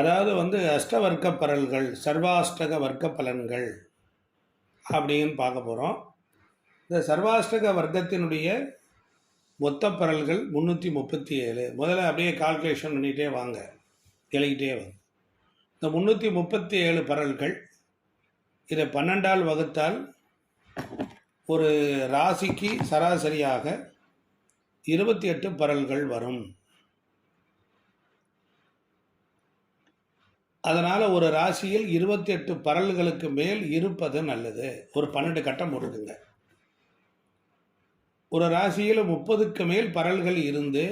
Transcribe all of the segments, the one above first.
அதாவது அஷ்டவர்க்க பரல்கள், சர்வாஷ்டக வர்க்க பலன்கள் அப்படின்னு பார்க்க போகிறோம். இந்த சர்வாஷ்டக வர்க்கத்தினுடைய மொத்த பரல்கள் 337. முதல்ல அப்படியே கால்குலேஷன் பண்ணிகிட்டே வாங்க, எழுதிக்கிட்டே வாங்க. இந்த 337 பரல்கள் இதை 12ஆல் வகுத்தால் ஒரு ராசிக்கு சராசரியாக 28 பரல்கள் வரும். அதனால் ஒரு ராசியில் 28 பரல்களுக்கு மேல் இருப்பது நல்லது. ஒரு 12 கட்டம் போட்டுக்குங்க. ஒரு ராசியில் 30க்கு மேல் பரல்கள் இருந்து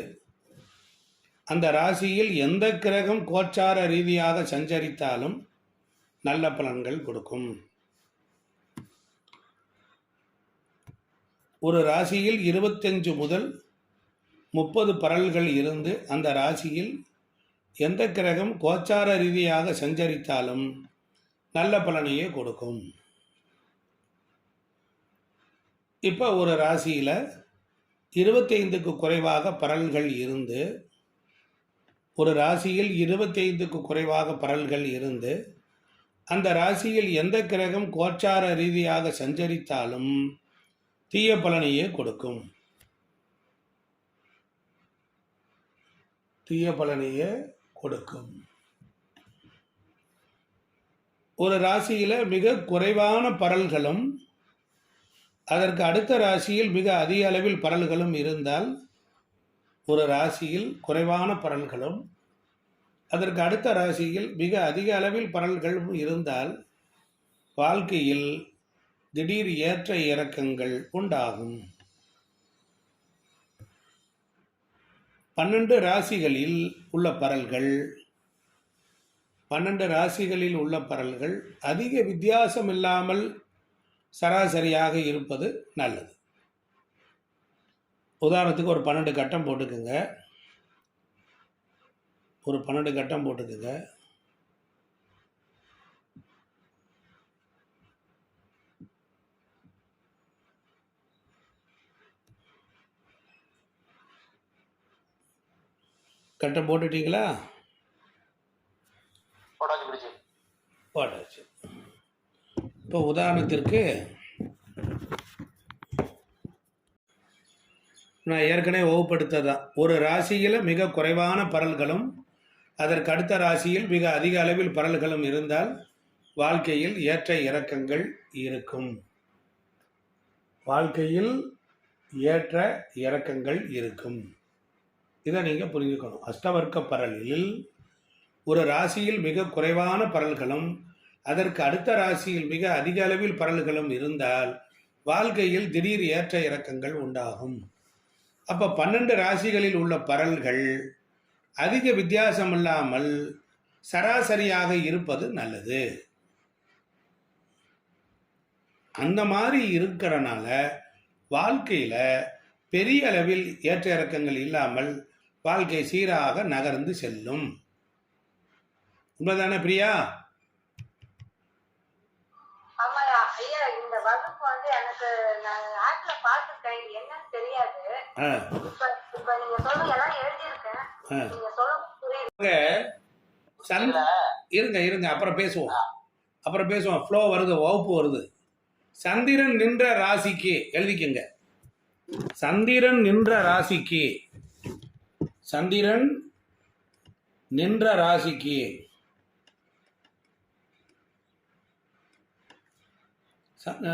அந்த ராசியில் எந்த கிரகம் கோச்சார ரீதியாக சஞ்சரித்தாலும் நல்ல பலன்கள் கொடுக்கும். ஒரு ராசியில் 25 முதல் 30 பரல்கள் இருந்து அந்த ராசியில் எந்த கிரகம் கோச்சார ரீதியாக சஞ்சரித்தாலும் நல்ல பலனையே கொடுக்கும். இப்போ ஒரு ராசியில் 25க்கு குறைவாக பரல்கள் இருந்து ஒரு ராசியில் 25க்கு குறைவாக பரல்கள் இருந்து அந்த ராசியில் எந்த கிரகம் கோச்சார ரீதியாக சஞ்சரித்தாலும் தீய பலனையே கொடுக்கும். தீய பலனையே கொடுக்கும். ஒரு ராசியில் மிக குறைவான பரல்களும் அதற்கு அடுத்த ராசியில் மிக அதிக அளவில் பரல்களும் இருந்தால், ஒரு ராசியில் குறைவான பரல்களும் அதற்கு அடுத்த ராசியில் மிக அதிக அளவில் பரல்களும் இருந்தால் வாழ்க்கையில் திடீர் ஏற்ற இறக்கங்கள் உண்டாகும். 12 ராசிகளில் உள்ள பரல்கள் 12 ராசிகளில் உள்ள பரல்கள் அதிக வித்தியாசம் இல்லாமல் சராசரியாக இருப்பது நல்லது. உதாரணத்துக்கு ஒரு 12 கட்டம் போட்டுக்குங்க. ஒரு 12 கட்டம் போட்டுக்குங்க. கட்டம் போட்டுட்டீங்களா? போட்டாச்சு. இப்போ உதாரணத்திற்கு நான் ஏற்கனவே வகுப்படுத்ததான், ஒரு ராசியில் மிக குறைவான பரல்களும் அதற்கு அடுத்த ராசியில் மிக அதிக அளவில் பரல்களும் இருந்தால் வாழ்க்கையில் ஏற்ற இறக்கங்கள் இருக்கும். வாழ்க்கையில் ஏற்ற இறக்கங்கள் இருக்கும். இதை நீங்கள் புரிஞ்சுக்கணும். அஷ்டவர்க்க பரலில் ஒரு ராசியில் மிக குறைவான பரல்களும் அதற்கு அடுத்த ராசியில் மிக அதிக அளவில் பரல்களும் இருந்தால் வாழ்க்கையில் திடீர் ஏற்ற இறக்கங்கள் உண்டாகும். அப்போ 12 ராசிகளில் உள்ள பரல்கள் அதிக வித்தியாசம் இல்லாமல் சராசரியாக இருப்பது நல்லது. அந்த மாதிரி இருக்கிறனால வாழ்க்கையில் பெரிய அளவில் ஏற்ற இறக்கங்கள் இல்லாமல் வாழ்க்கை சீராக நகர்ந்து செல்லும். உண்மைதானே பிரியா? இருங்க அப்புறம் பேசுவோம். ஃப்ளோ வருது, வகுப்பு வருது. சந்திரன் நின்ற ராசிக்கு எழுதிக்கங்க. சந்திரன் நின்ற ராசிக்கு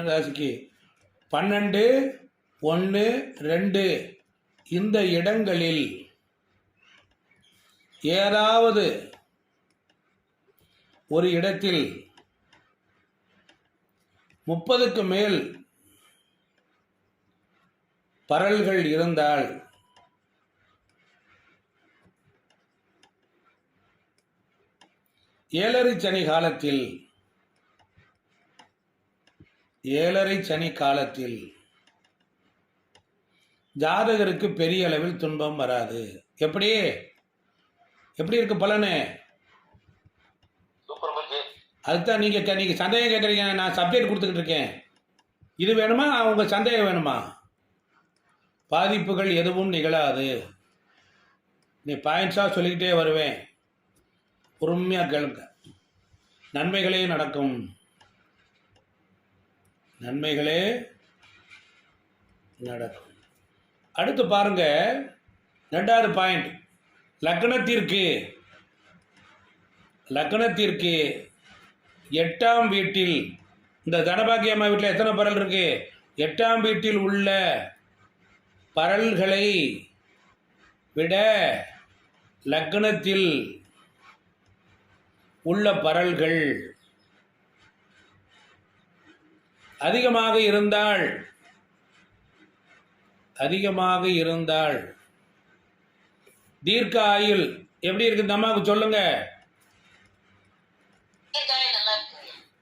ராசிக்கு 12, 1, 2 இந்த இடங்களில் ஏதாவது ஒரு இடத்தில் 30க்கு மேல் பரல்கள் இருந்தால் ஏழரை சனி காலத்தில் ஜாதகருக்கு பெரிய அளவில் துன்பம் வராது. எப்படி இருக்கு பலனு? அதுதான் நீங்க சந்தேகம் கேட்குறீங்க. நான் சப்ஜெக்ட் கொடுத்துக்கிட்டு இருக்கேன். இது வேணுமா? உங்க சந்தேகம் வேணுமா? பாதிப்புகள் எதுவும் நிகழாது. நீ பாயிண்ட்ஸாக சொல்லிக்கிட்டே வருவேன். பொறுமையாக கேளுங்க. நன்மைகளே நடக்கும், நன்மைகளே நடக்கும். அடுத்து பாருங்க, 2வது பாயிண்ட். லக்னத்திற்கு 8ஆம் வீட்டில், இந்த தனபாக்கியம்மா வீட்டில் எத்தனை பரல் இருக்கு? 8ஆம் வீட்டில் உள்ள பரல்களை விட லக்னத்தில் உள்ள பரல்கள் அதிகமாக இருந்தால் தீர்க்க ஆயுள் எப்படி இருக்கு? இந்த அம்மாவுக்கு சொல்லுங்க.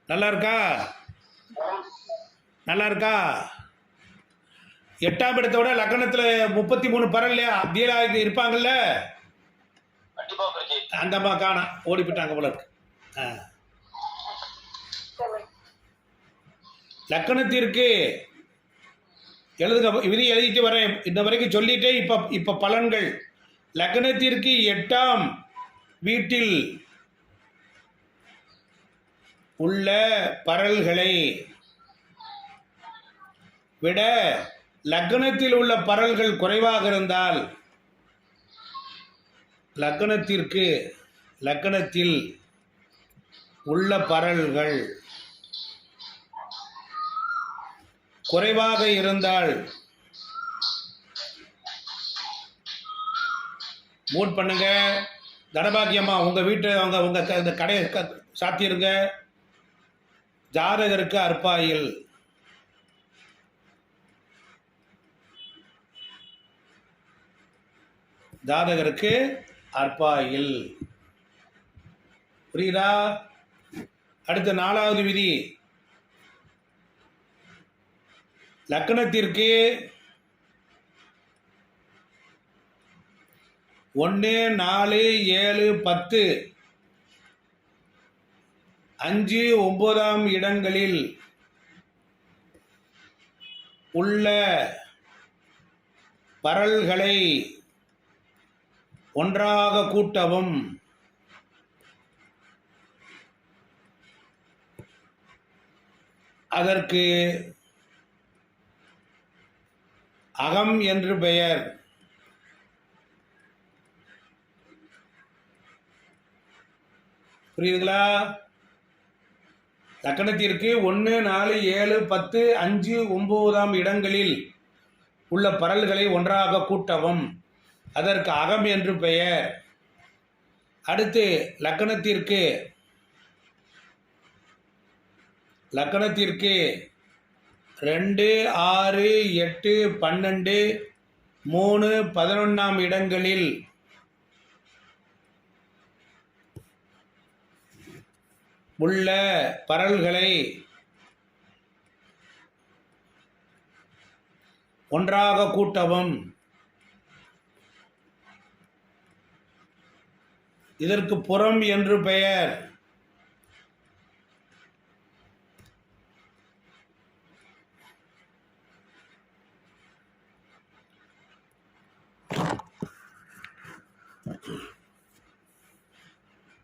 நல்லா இருக்கா? நல்லா இருக்கா? 8ஆம் இடத்தை விட லக்னத்தில் 33 பரல் தீராக இருப்பாங்கல்ல, அந்த அம்மா காணா ஓடி போயிட்டாங்க போல இருக்கு. லக்னத்திற்கு எழுதுங்க, விதி எழுதிட்டு வரேன். இந்த வரைக்கும் சொல்லிட்டே இப்ப பலன்கள். லக்னத்திற்கு 8ஆம் வீட்டில் உள்ள பரல்களை விட லக்னத்தில் உள்ள பரல்கள் குறைவாக இருந்தால், லக்னத்தில் உள்ள பரல்கள் குறைவாக இருந்தால், மூட் பண்ணுங்க. தனபாக்கியம்மா உங்க வீட்டு உங்க இந்த கடையை சாத்திருங்க. ஜாதகருக்கு அற்பாயில். ஜாதகருக்கு அற்பாயில். புரியுதா? அடுத்த 4வது விதி. லக்னத்திற்கு 1, 4, 7, 10, 5, 9ஆம் இடங்களில் உள்ள பரல்களை ஒன்றாக கூட்டவும். அதற்கு அகம் என்று பெயர். புரியுதுங்களா? லக்னத்திற்கு 1, 4, 7, 10, 5, 9ஆம் இடங்களில் உள்ள பரல்களை ஒன்றாக கூட்டவும். அதற்கு அகம் என்று பெயர். அடுத்து லக்னத்திற்கு 2, 6, 8, 12, 3, 11ஆம் இடங்களில் உள்ள பரல்களை ஒன்றாக கூட்டவும். இதற்கு புறம் என்று பெயர்.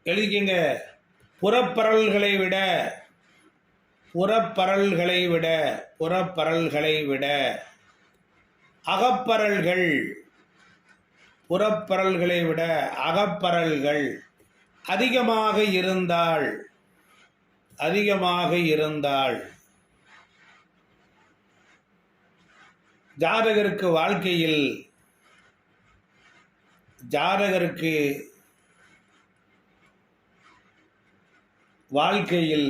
எழுதிக்கங்க. புறப்பரல்களை விட அகப்பரல்கள், புறப்பரல்களை விட அகப்பரல்கள் அதிகமாக இருந்தால் ஜாதகருக்கு வாழ்க்கையில்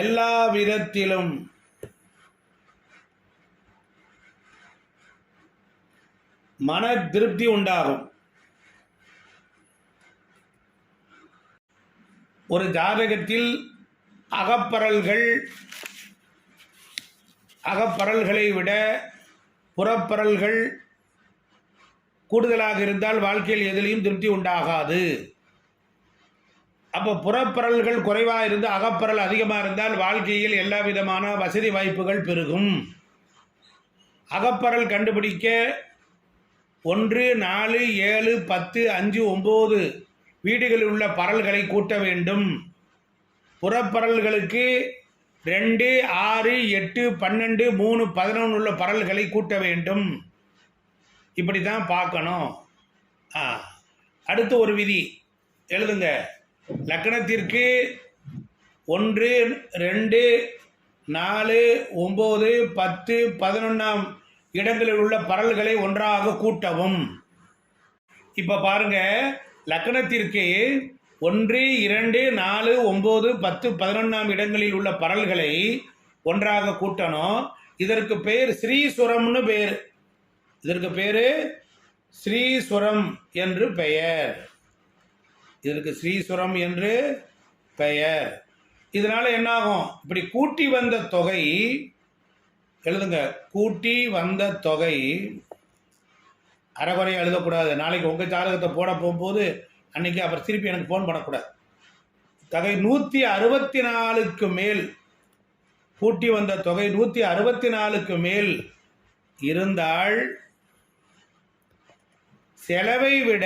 எல்லா விதத்திலும் மன திருப்தி உண்டாகும். ஒரு ஜாதகத்தில் அகப்பரல்களை விட புறப்பரல்கள் கூடுதலாக இருந்தால் வாழ்க்கையில் எதிலையும் திருப்தி உண்டாகாது. அப்போ புறப்பரல்கள் குறைவாக இருந்து அகப்பரல் அதிகமாக இருந்தால் வாழ்க்கையில் எல்லா விதமான வசதி வாய்ப்புகள் பெருகும். அகப்பரல் கண்டுபிடிக்க 1, 4, 7, 10, 5, 9 வீடுகளில் உள்ள பரல்களை கூட்ட வேண்டும். புறப்பரல்களுக்கு 2, 6, 8, 12, 3, 11 உள்ள பரல்களை கூட்ட வேண்டும். இப்படி தான் பார்க்கணும். அடுத்து ஒரு விதி எழுதுங்க. லக்னத்திற்கு 1, 2, 4, 9, 10, 11 இடங்களில் உள்ள பரல்களை ஒன்றாக கூட்டவும். இப்போ பாருங்க, லக்னத்திற்கு 1, 2, 4, 9, 10, 11 இடங்களில் உள்ள பரல்களை ஒன்றாக கூட்டணும். இதற்கு பெயர் ஸ்ரீசுரம்னு பெயர். இதற்கு பேர் ஸ்ரீசுரம் என்று பெயர். இதற்கு ஸ்ரீசுரம் என்று பெயர். இதனால என்ன ஆகும்? இப்படி கூட்டி வந்த தொகை எழுதுங்க. கூட்டி வந்த தொகை அரைகுறையாக எழுதக்கூடாது. நாளைக்கு உங்கள் ஜாதகத்தை போட போகும்போது அன்றைக்கி அப்புறம் திருப்பி எனக்கு ஃபோன் பண்ணக்கூடாது. தொகை 164க்கு மேல், கூட்டி வந்த தொகை 164க்கு மேல் இருந்தால் செலவை விட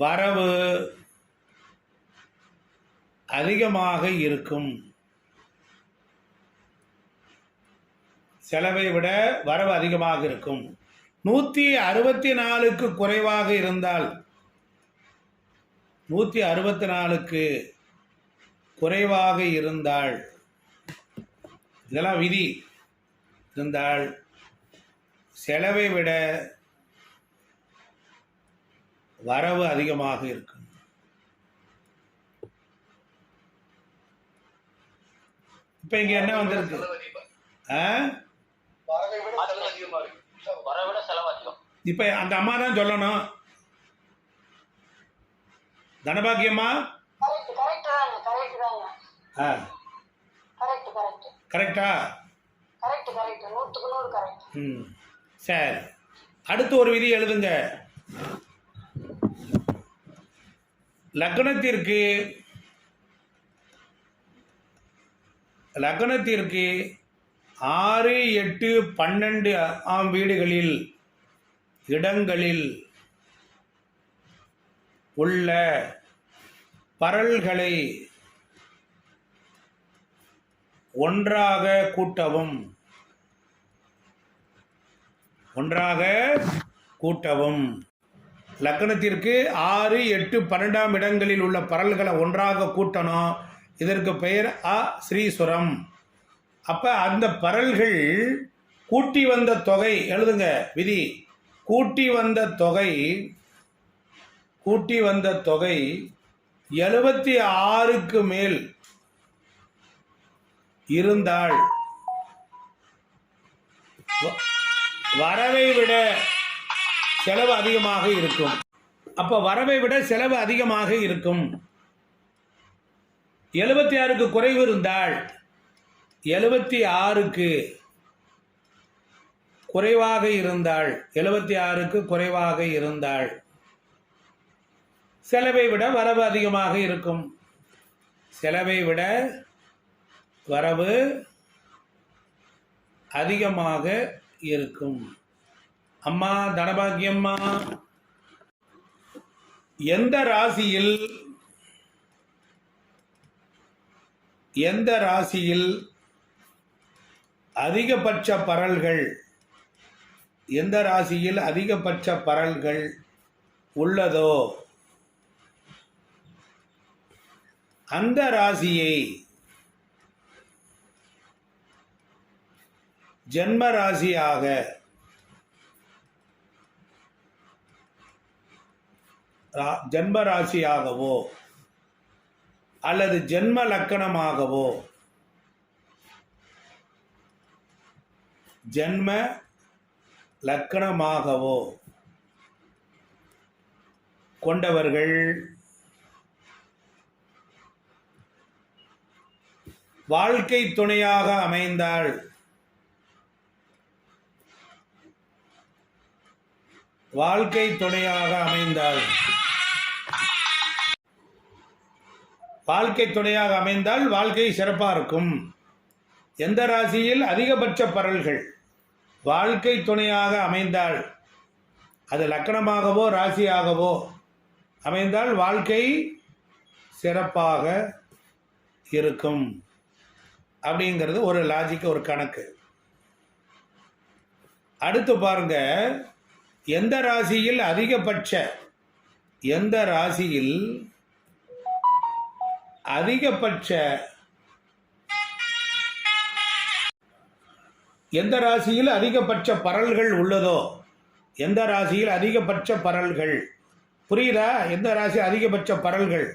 வரவு அதிகமாக இருக்கும். செலவை விட வரவு அதிகமாக இருக்கும். 164க்கு குறைவாக இருந்தால், 164க்கு குறைவாக இருந்தால், இதெல்லாம் விதி இருந்தால் செலவை விட வரவு அதிகமாக இருக்கும். இப்ப இங்க என்ன வந்திருக்கு? இப்ப அந்த அம்மா தான் சொல்லணும். தனபாக்கியம்மா கரெக்டா? சரி, அடுத்து ஒரு விதி எழுதுங்க. லக்னத்திற்கு 6, 8, 12 வீடுகளில் இடங்களில் உள்ள பரல்களை ஒன்றாக கூட்டவும். ஒன்றாக கூட்டவும். லக்னத்திற்கு 6, 8, 12 இடங்களில் உள்ள பரல்களை ஒன்றாக கூட்டணும். இதற்கு பெயர் ஸ்ரீசுரம். அப்ப அந்த பரல்கள் கூட்டி வந்த தொகை எழுதுங்க. விதி கூட்டி வந்த தொகை 76க்கு மேல் இருந்தால் வரவை விட செலவு அதிகமாக இருக்கும். அப்ப வரவை விட செலவு அதிகமாக இருக்கும். 76க்கு குறைவு இருந்தால், 76க்கு குறைவாக இருந்தால், 76க்கு குறைவாக இருந்தால் செலவை விட வரவு அதிகமாக இருக்கும். செலவை விட வரவு அதிகமாக இருக்கும். அம்மா தனபாக்கியம்மா, எந்த ராசியில் அதிகபட்ச பரல்கள் உள்ளதோ அந்த ராசியை ஜென்ம ராசியாகவோ அல்லது ஜென்ம லக்கணமாகவோ கொண்டவர்கள் வாழ்க்கை துணையாக அமைந்தால் வாழ்க்கை சிறப்பாக இருக்கும். எந்த ராசியில் அதிகபட்ச பரல்கள் வாழ்க்கை துணையாக அமைந்தால் அது லக்கணமாகவோ ராசியாகவோ அமைந்தால் வாழ்க்கை சிறப்பாக இருக்கும் அப்படிங்கிறது ஒரு லாஜிக், ஒரு கணக்கு. அடுத்து பாருங்க, எந்த ராசியில் அதிகபட்ச பரல்கள் உள்ளதோ, எந்த ராசியில் அதிகபட்ச பரல்கள், புரியுதா? எந்த ராசி அதிகபட்ச பரல்கள்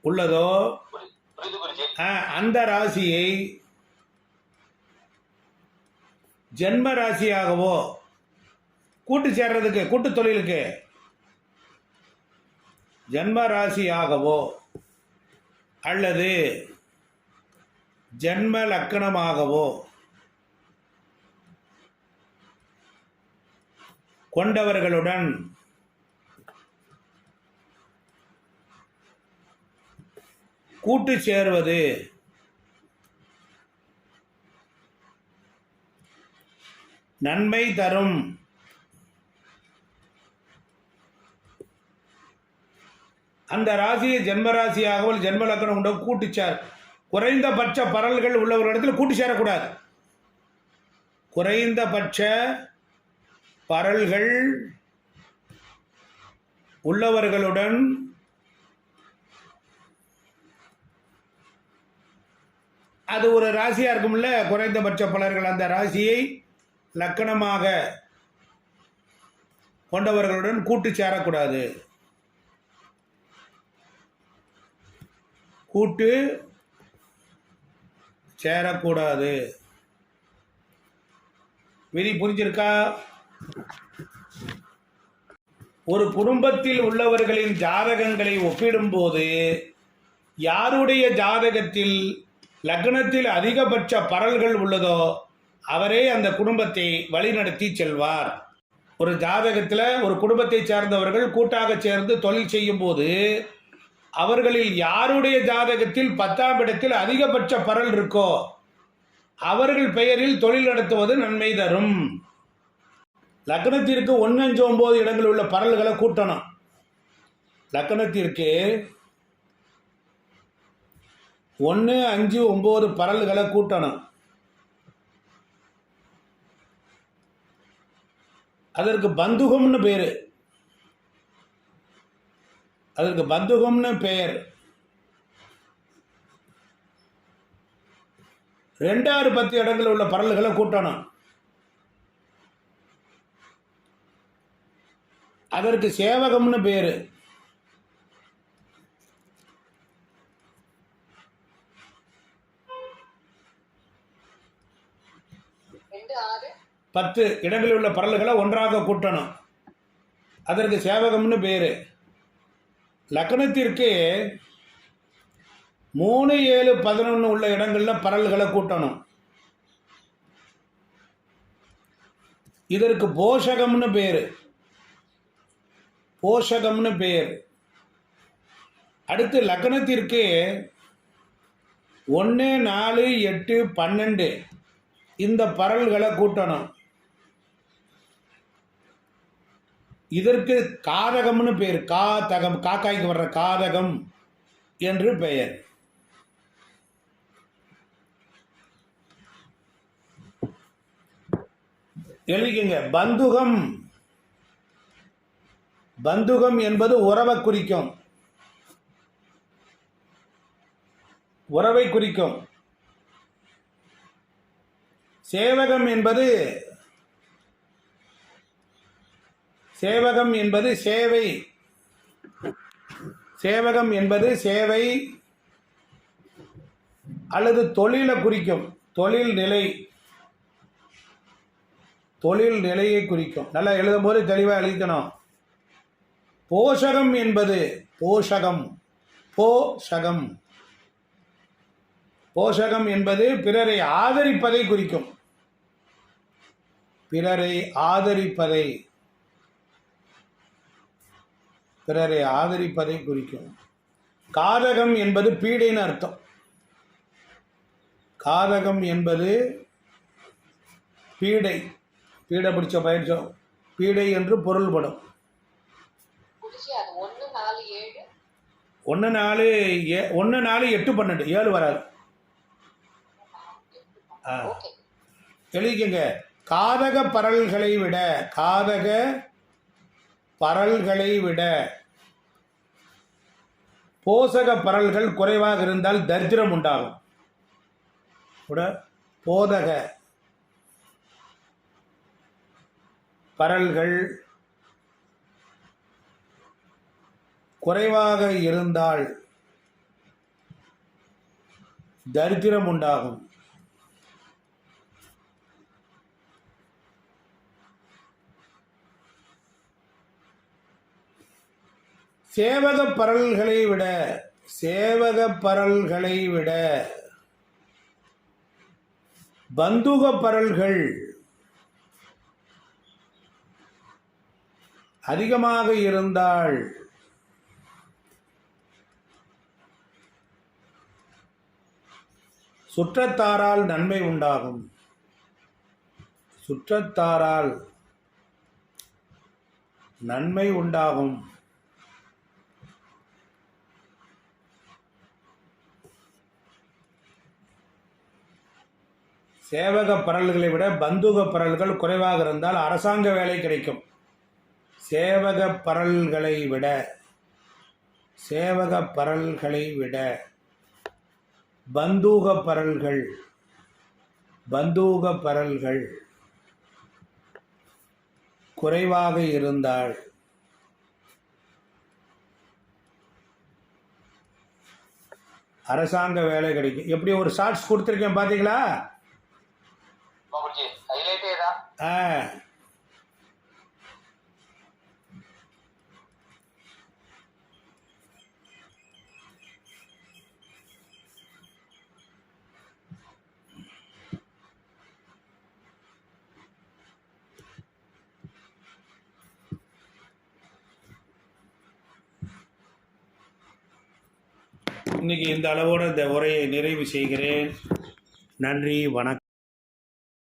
உள்ளதோ அந்த ராசியை ஜென்ம ராசியாகவோ கூட்டு சேர்றதுக்கு, கூட்டு தொழிலுக்கு ஜென்ம ராசியாகவோ அல்லது ஜென்ம லக்கணமாகவோ கொண்டவர்களுடன் கூட்டு சேர்வது நன்மை தரும். அந்த ராசியை ஜென்மராசியாகவோ ஜென்ம லக்கணம் உண்டோ கூட்டு சேர். குறைந்தபட்ச பரல்கள் உள்ளவர்களிடத்தில் கூட்டு சேரக்கூடாது. குறைந்தபட்ச பரல்கள் உள்ளவர்களுடன் அது ஒரு ராசியாக இருக்கும்ல, குறைந்தபட்ச பலர்கள் அந்த ராசியை லக்கணமாக கொண்டவர்களுடன் கூட்டு சேரக்கூடாது. கூட்டு சேரக்கூடாது. விதி புரிஞ்சிருக்கா? ஒரு குடும்பத்தில் உள்ளவர்களின் ஜாதகங்களை ஒப்பிடும்போது யாருடைய ஜாதகத்தில் லக்னத்தில் அதிகபட்ச பரல்கள் உள்ளதோ அவரே அந்த குடும்பத்தை வழிநடத்தி செல்வார். ஒரு ஜாதகத்தில் ஒரு குடும்பத்தை சேர்ந்தவர்கள் கூட்டாக சேர்ந்து தொழில் செய்யும் போது அவர்களில் யாருடைய ஜாதகத்தில் 10ஆம் இடத்தில் அதிகபட்ச பரல் இருக்கோ அவர்கள் பெயரில் தொழில் நடத்துவது நன்மை தரும். லக்னத்திற்கு 1, 5, 9 இடங்களில் உள்ள பரல்களை கூட்டணும். லக்னத்திற்கு 1, 5, 9 பரல்களை கூட்டணும். அதற்கு பந்துகம்னு பேரு. அதற்கு பந்துகம்னு பெயர். 2, 6, 10 இடங்களில் உள்ள பரல்களை கூட்டணும். அதற்கு சேவகம்னு பேரு. 10 இடங்களில் உள்ள பரல்களை ஒன்றாக கூட்டணும். அதற்கு சேவகம்னு பேரு. லக்னத்திற்கு 3, 7, 11 உள்ள இடங்களில் பரல்களை கூட்டணும். இதற்கு போஷகம்னு பேரு. போஷகம்னு பேர். அடுத்து லக்னத்திற்கு 1, 4, 8, 12 இந்த பரல்களை கூட்டணும். இதற்கு காதகம்னு பேர். காதகம், காக்காய்க்கு வர்ற காதகம் என்று பெயர். எழுதிக்கங்க. பந்துகம். பந்துகம் என்பது உறவை குறிக்கும். உறவை குறிக்கும். சேவகம் என்பது சேவை. சேவகம் என்பது சேவை அல்லது தொழிலை குறிக்கும். தொழில் நிலையை குறிக்கும். நல்லா எழுதும் போது தெளிவாக எழுதிக்கணும். போஷகம் என்பது போஷகம் என்பது பிறரை ஆதரிப்பதை குறிக்கும். பிறரை ஆதரிப்பதை குறிக்கும். காதகம் என்பது பீடைன்னு அர்த்தம். காதகம் என்பது பீடை பிடிச்ச பயிற்சம். பீடை என்று பொருள்படும். 1 4 8 12 7 வராது. எழுதிக்கங்க. காதக பரல்களை விட போசக பரல்கள் குறைவாக இருந்தால் தரித்திரம் உண்டாகும். போதக பரல்கள் குறைவாக இருந்தால் தரித்திரம் உண்டாகும். சேவக பரல்களை விட பந்துக பரல்கள் அதிகமாக இருந்தால் சுற்றத்தாரால் நன்மை உண்டாகும். சேவக பரல்களை விட பந்துக பரல்கள் குறைவாக இருந்தால் அரசாங்க வேலை கிடைக்கும். சேவக பரல்களை விட பந்துக பரல்கள் குறைவாக இருந்தால் அரசாங்க வேலை கிடைக்கும். எப்படி ஒரு ஷார்ட்ஸ் கொடுத்துருக்கேன் பார்த்தீங்களா? இன்னைக்கு இந்த அளவோடு இந்த உரையை நிறைவு செய்கிறேன். நன்றி, வணக்கம்.